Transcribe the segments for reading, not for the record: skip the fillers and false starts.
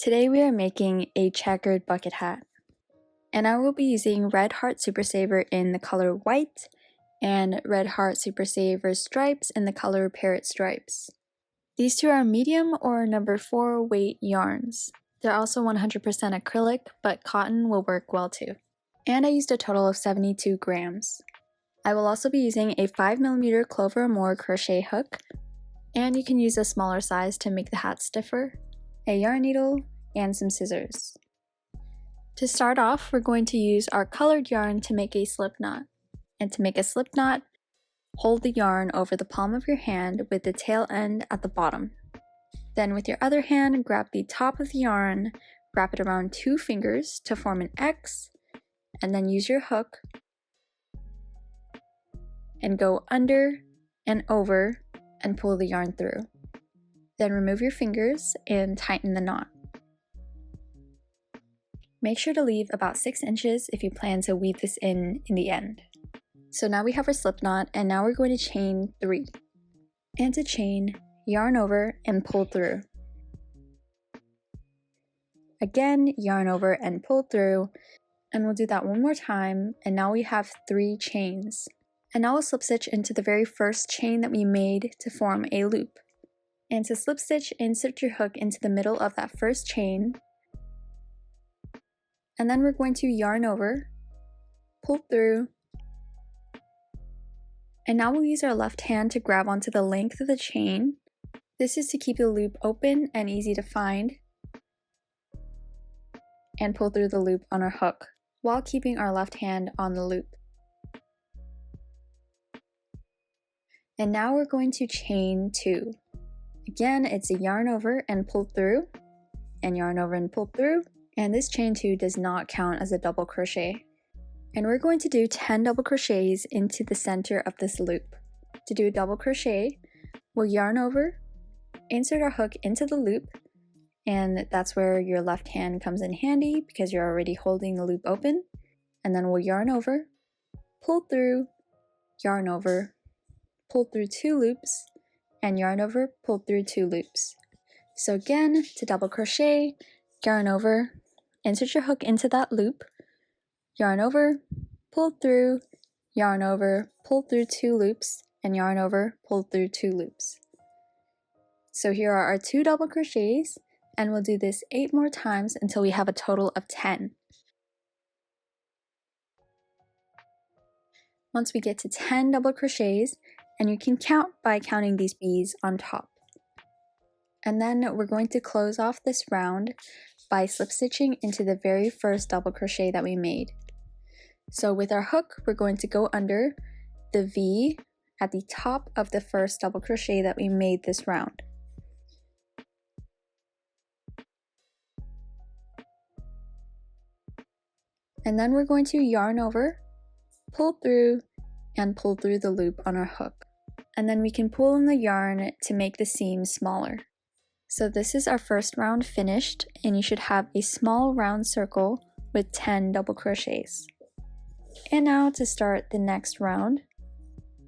Today we are making a checkered bucket hat, and I will be using Red Heart Super Saver in the color white and Red Heart Super Saver stripes in the color parrot stripes. These two are medium or number 4 weight yarns. They're also 100% acrylic, but cotton will work well too. And I used a total of 72 grams. I will also be using a 5mm Clover or More crochet hook, and you can use a smaller size to make the hat stiffer, a yarn needle, and some scissors. To start off, we're going to use our colored yarn to make a slip knot. And to make a slip knot, hold the yarn over the palm of your hand with the tail end at the bottom. Then with your other hand, grab the top of the yarn, wrap it around 2 fingers to form an X, and then use your hook and go under and over and pull the yarn through. Then remove your fingers and tighten the knot. Make sure to leave about 6 inches if you plan to weave this in the end. So now we have our slip knot, and now we're going to chain 3. And to chain, yarn over and pull through. Again, yarn over and pull through, and we'll do that one more time, and now we have 3 chains. And now we'll slip stitch into the very first chain that we made to form a loop. And to slip stitch, insert your hook into the middle of that first chain, and then we're going to yarn over, pull through, and now we'll use our left hand to grab onto the length of the chain. This is to keep the loop open and easy to find, and pull through the loop on our hook while keeping our left hand on the loop. And now we're going to chain 2. Again, it's a yarn over and pull through, and yarn over and pull through, and this chain 2 does not count as a double crochet. And we're going to do 10 double crochets into the center of this loop. To do a double crochet, we'll yarn over, insert our hook into the loop, and that's where your left hand comes in handy because you're already holding the loop open, and then we'll yarn over, pull through, yarn over, pull through 2 loops, and yarn over, pull through 2 loops. So again, to double crochet, yarn over, insert your hook into that loop, yarn over, pull through, yarn over, pull through 2 loops, and yarn over, pull through 2 loops. So here are our 2 double crochets, and we'll do this 8 more times until we have a total of 10. Once we get to 10 double crochets, and you can count by counting these beads on top. And then we're going to close off this round by slip stitching into the very first double crochet that we made. So with our hook, we're going to go under the V at the top of the first double crochet that we made this round. And then we're going to yarn over, pull through, and pull through the loop on our hook. And then we can pull in the yarn to make the seam smaller. So this is our first round finished, and you should have a small round circle with 10 double crochets. And now to start the next round.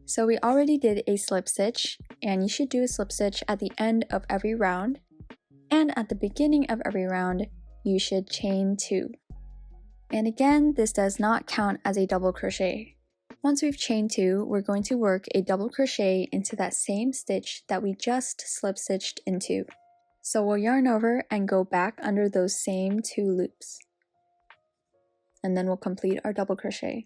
So we already did a slip stitch, and you should do a slip stitch at the end of every round, and at the beginning of every round you should chain 2. And again, this does not count as a double crochet. Once we've chained 2, we're going to work a double crochet into that same stitch that we just slip stitched into. So we'll yarn over and go back under those same 2 loops. And then we'll complete our double crochet.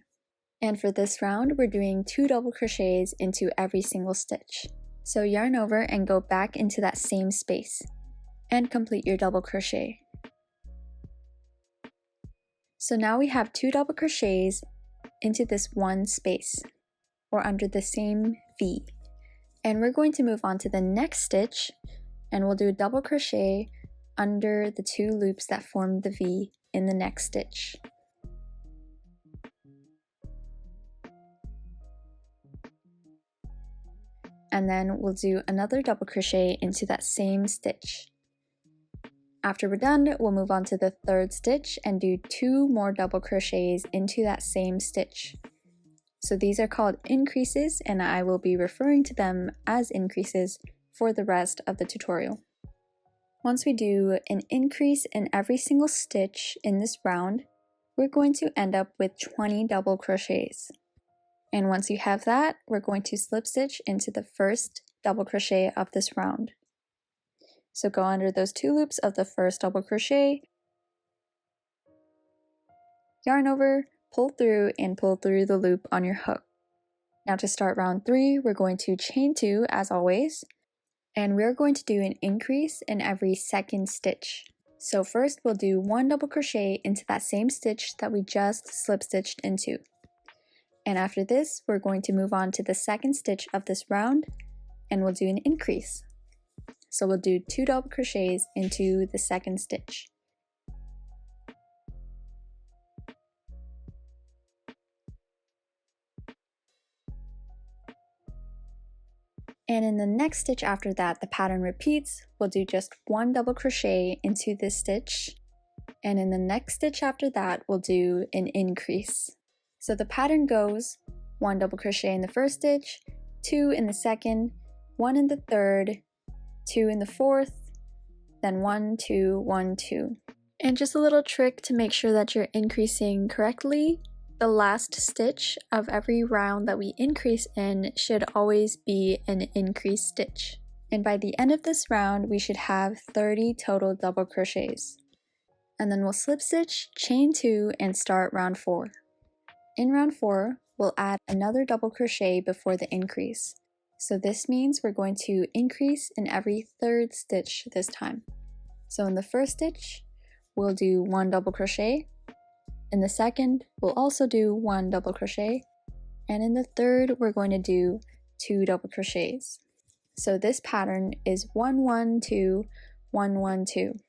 And for this round, we're doing 2 double crochets into every single stitch. So yarn over and go back into that same space and complete your double crochet. So now we have 2 double crochets into this one space, or under the same V. And we're going to move on to the next stitch, and we'll do a double crochet under the 2 loops that form the V in the next stitch. And then we'll do another double crochet into that same stitch. After we're done, we'll move on to the 3rd stitch and do 2 more double crochets into that same stitch. So these are called increases, and I will be referring to them as increases for the rest of the tutorial. Once we do an increase in every single stitch in this round, we're going to end up with 20 double crochets. And once you have that, we're going to slip stitch into the first double crochet of this round. So go under those 2 loops of the first double crochet, yarn over, pull through, and pull through the loop on your hook. Now to start round 3, we're going to chain 2 as always, and we're going to do an increase in every second stitch. So first we'll do 1 double crochet into that same stitch that we just slip stitched into. And after this, we're going to move on to the second stitch of this round, and we'll do an increase. So we'll do 2 double crochets into the second stitch. And in the next stitch after that, the pattern repeats. We'll do just 1 double crochet into this stitch. And in the next stitch after that, we'll do an increase. So the pattern goes 1 double crochet in the first stitch, 2 in the second, 1 in the third, 2 in the fourth, then 1, 2, 1, 2. And just a little trick to make sure that you're increasing correctly. The last stitch of every round that we increase in should always be an increase stitch. And by the end of this round, we should have 30 total double crochets. And then we'll slip stitch, chain 2, and start round 4. In round 4, we'll add another double crochet before the increase. So this means we're going to increase in every third stitch this time. So in the first stitch, we'll do 1 double crochet. In the second, we'll also do 1 double crochet, and in the third, we're going to do 2 double crochets. So this pattern is 1, 1, 2, 1, 1, 2.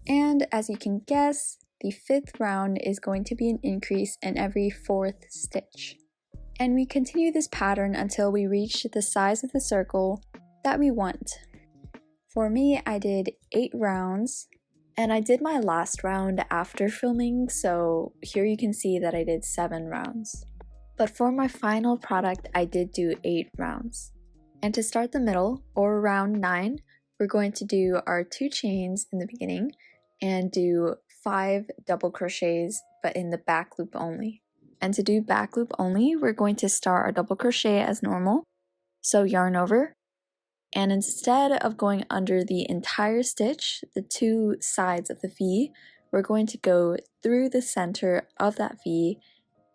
And as you can guess, the 5th round is going to be an increase in every 4th stitch. And we continue this pattern until we reach the size of the circle that we want. For me, I did 8 rounds, and I did my last round after filming, so here you can see that I did 7 rounds. But for my final product, I did do 8 rounds. And to start the middle, or round 9, we're going to do our 2 chains in the beginning and do 5 double crochets, but in the back loop only. And to do back loop only, we're going to start our double crochet as normal, so yarn over. And instead of going under the entire stitch, the 2 sides of the V, we're going to go through the center of that V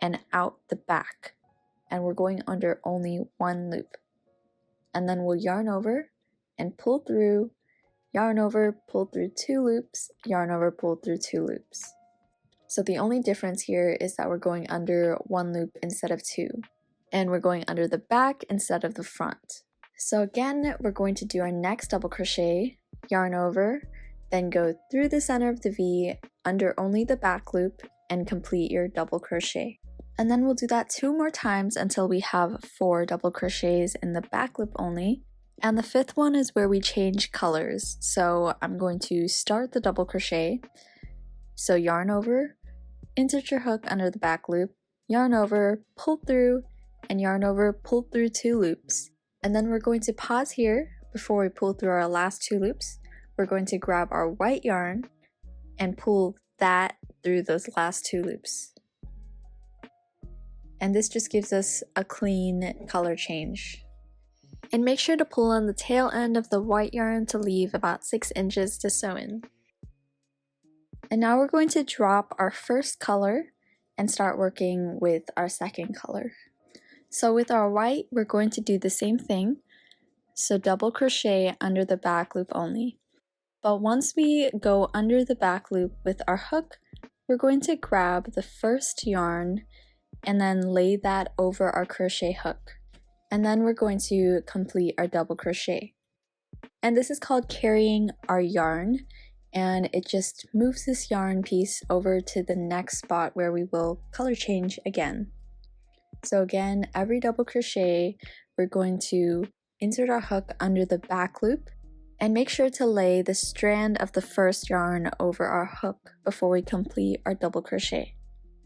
and out the back. And we're going under only 1 loop. And then we'll yarn over and pull through, yarn over, pull through 2 loops, yarn over, pull through 2 loops. So the only difference here is that we're going under 1 loop instead of 2. And we're going under the back instead of the front. So again, we're going to do our next double crochet, yarn over, then go through the center of the V, under only the back loop, and complete your double crochet. And then we'll do that 2 more times until we have 4 double crochets in the back loop only. And the 5th one is where we change colors. So I'm going to start the double crochet. So yarn over, insert your hook under the back loop, yarn over, pull through, and yarn over, pull through 2 loops. And then we're going to pause here before we pull through our last 2 loops. We're going to grab our white yarn and pull that through those last 2 loops. And this just gives us a clean color change. And make sure to pull on the tail end of the white yarn to leave about 6 inches to sew in. And now we're going to drop our first color and start working with our second color. So with our white, we're going to do the same thing. So double crochet under the back loop only. But once we go under the back loop with our hook, we're going to grab the first yarn and then lay that over our crochet hook. And then we're going to complete our double crochet. And this is called carrying our yarn, and it just moves this yarn piece over to the next spot where we will color change again. So again, every double crochet, we're going to insert our hook under the back loop and make sure to lay the strand of the first yarn over our hook before we complete our double crochet.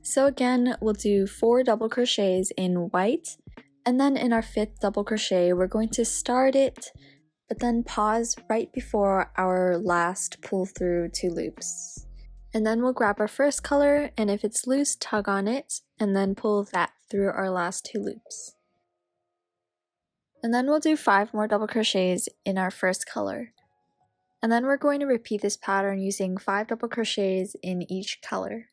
So again, we'll do 4 double crochets in white, And then in our 5th double crochet, we're going to start it, but then pause right before our last pull through 2 loops. And then we'll grab our first color, and if it's loose, tug on it, and then pull that through our last 2 loops. And then we'll do 5 more double crochets in our first color. And then we're going to repeat this pattern using 5 double crochets in each color.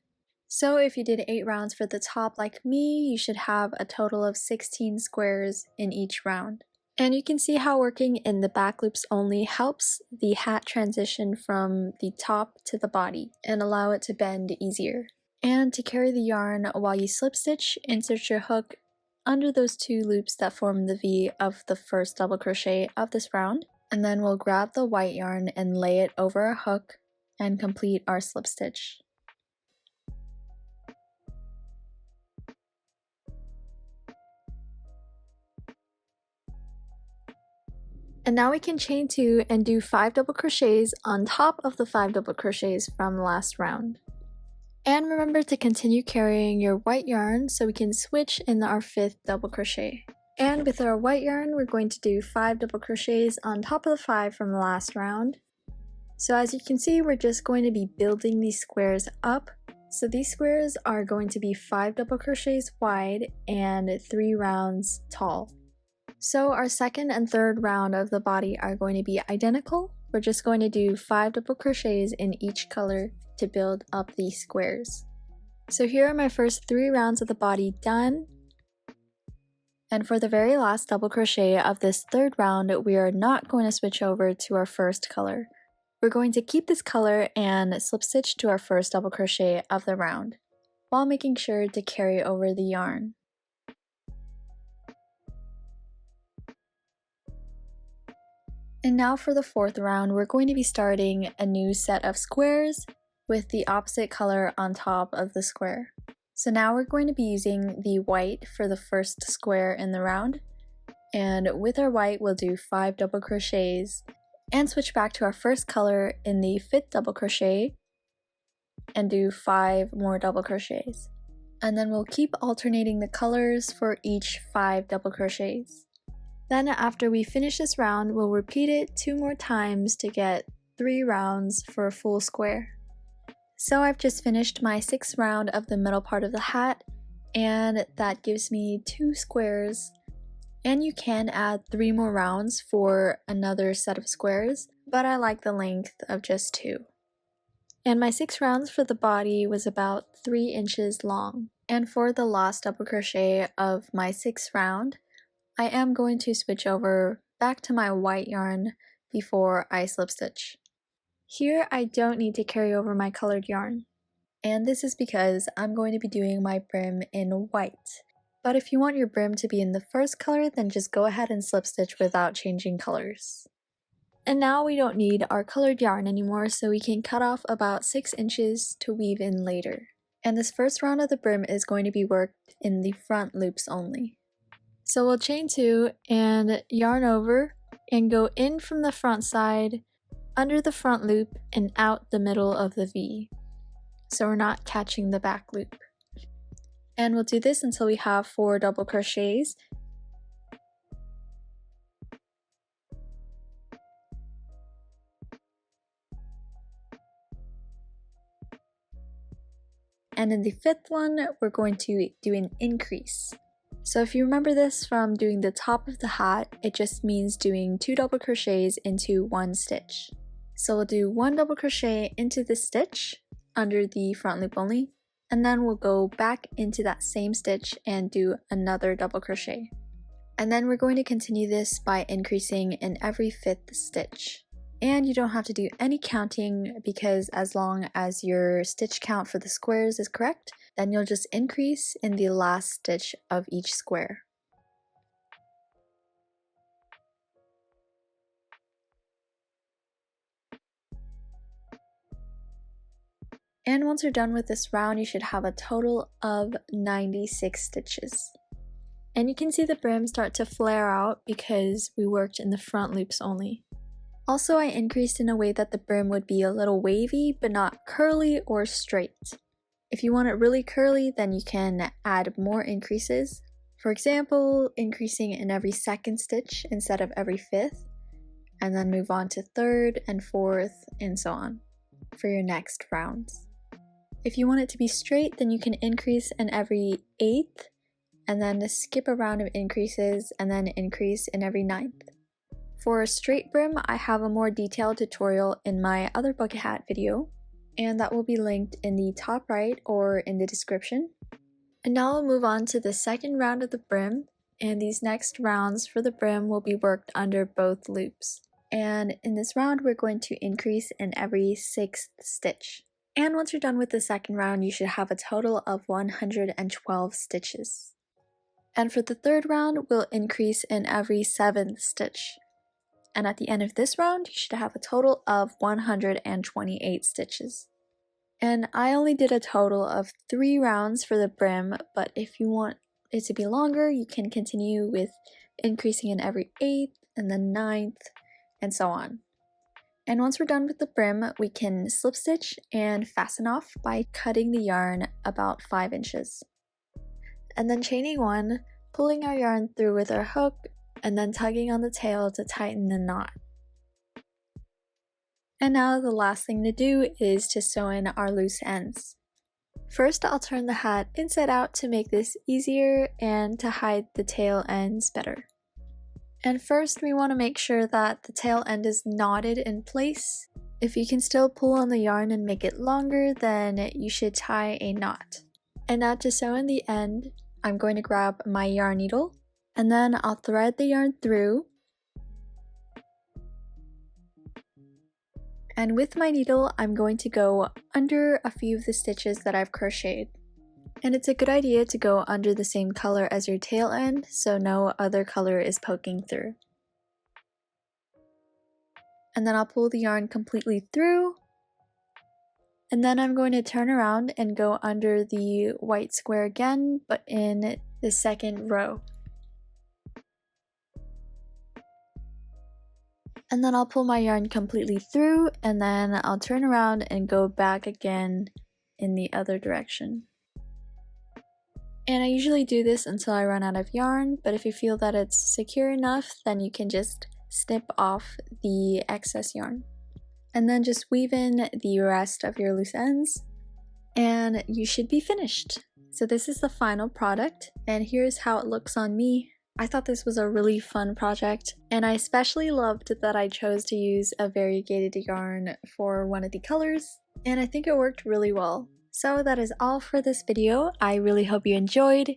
So if you did 8 rounds for the top like me, you should have a total of 16 squares in each round. And you can see how working in the back loops only helps the hat transition from the top to the body and allow it to bend easier. And to carry the yarn while you slip stitch, insert your hook under those 2 loops that form the V of the first double crochet of this round. And then we'll grab the white yarn and lay it over our hook and complete our slip stitch. And now we can chain 2 and do 5 double crochets on top of the 5 double crochets from the last round. And remember to continue carrying your white yarn so we can switch in our 5th double crochet. And with our white yarn, we're going to do 5 double crochets on top of the 5 from the last round. So as you can see, we're just going to be building these squares up. So these squares are going to be 5 double crochets wide and 3 rounds tall. So our second and third round of the body are going to be identical. We're just going to do 5 double crochets in each color to build up these squares. So here are my first 3 rounds of the body done. And for the very last double crochet of this third round, we are not going to switch over to our first color. We're going to keep this color and slip stitch to our first double crochet of the round, while making sure to carry over the yarn. And now for the 4th round, we're going to be starting a new set of squares with the opposite color on top of the square. So now we're going to be using the white for the first square in the round. And with our white, we'll do 5 double crochets and switch back to our first color in the 5th double crochet and do 5 more double crochets. And then we'll keep alternating the colors for each 5 double crochets. Then after we finish this round, we'll repeat it 2 more times to get 3 rounds for a full square. So I've just finished my 6th round of the middle part of the hat, and that gives me 2 squares. And you can add 3 more rounds for another set of squares, but I like the length of just 2. And my 6 rounds for the body was about 3 inches long. And for the last double crochet of my 6th round, I am going to switch over back to my white yarn before I slip stitch. Here I don't need to carry over my colored yarn, and this is because I'm going to be doing my brim in white. But if you want your brim to be in the first color, then just go ahead and slip stitch without changing colors. And now we don't need our colored yarn anymore, so we can cut off about 6 inches to weave in later. And this first round of the brim is going to be worked in the front loops only. So we'll chain 2 and yarn over and go in from the front side, under the front loop, and out the middle of the V. So we're not catching the back loop. And we'll do this until we have 4 double crochets. And in the 5th one, we're going to do an increase. So if you remember this from doing the top of the hat, it just means doing 2 double crochets into 1 stitch. So we'll do 1 double crochet into the stitch under the front loop only, and then we'll go back into that same stitch and do another double crochet. And then we're going to continue this by increasing in every 5th stitch. And you don't have to do any counting, because as long as your stitch count for the squares is correct, then you'll just increase in the last stitch of each square. And once you're done with this round, you should have a total of 96 stitches. And you can see the brim start to flare out because we worked in the front loops only. Also, I increased in a way that the brim would be a little wavy, but not curly or straight. If you want it really curly, then you can add more increases. For example, increasing in every second stitch instead of every fifth, and then move on to third and fourth and so on for your next rounds. If you want it to be straight, then you can increase in every eighth and then skip a round of increases and then increase in every ninth. For a straight brim, I have a more detailed tutorial in my other bucket hat video, and that will be linked in the top right or in the description. And now we'll move on to the second round of the brim, and these next rounds for the brim will be worked under both loops. And in this round, we're going to increase in every sixth stitch. And once you're done with the second round, you should have a total of 112 stitches. And for the third round, we'll increase in every seventh stitch. And at the end of this round, you should have a total of 128 stitches. And I only did a total of 3 rounds for the brim, but if you want it to be longer, you can continue with increasing in every 8th and then 9th and so on. And once we're done with the brim, we can slip stitch and fasten off by cutting the yarn about 5 inches. And then chaining 1, pulling our yarn through with our hook, and then tugging on the tail to tighten the knot. And now the last thing to do is to sew in our loose ends. First, I'll turn the hat inside out to make this easier and to hide the tail ends better. And first, we want to make sure that the tail end is knotted in place. If you can still pull on the yarn and make it longer, then you should tie a knot. And now to sew in the end, I'm going to grab my yarn needle, and then I'll thread the yarn through. And with my needle, I'm going to go under a few of the stitches that I've crocheted. And it's a good idea to go under the same color as your tail end, so no other color is poking through. And then I'll pull the yarn completely through. And then I'm going to turn around and go under the white square again, but in the second row. And then I'll pull my yarn completely through, and then I'll turn around and go back again in the other direction. And I usually do this until I run out of yarn, but if you feel that it's secure enough, then you can just snip off the excess yarn. And then just weave in the rest of your loose ends, and you should be finished. So this is the final product, and here's how it looks on me. I thought this was a really fun project, and I especially loved that I chose to use a variegated yarn for one of the colors, and I think it worked really well. So that is all for this video. I really hope you enjoyed,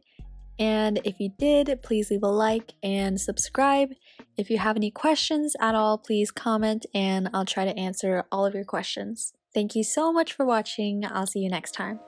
and if you did, please leave a like and subscribe. If you have any questions at all, please comment and I'll try to answer all of your questions. Thank you so much for watching. I'll see you next time.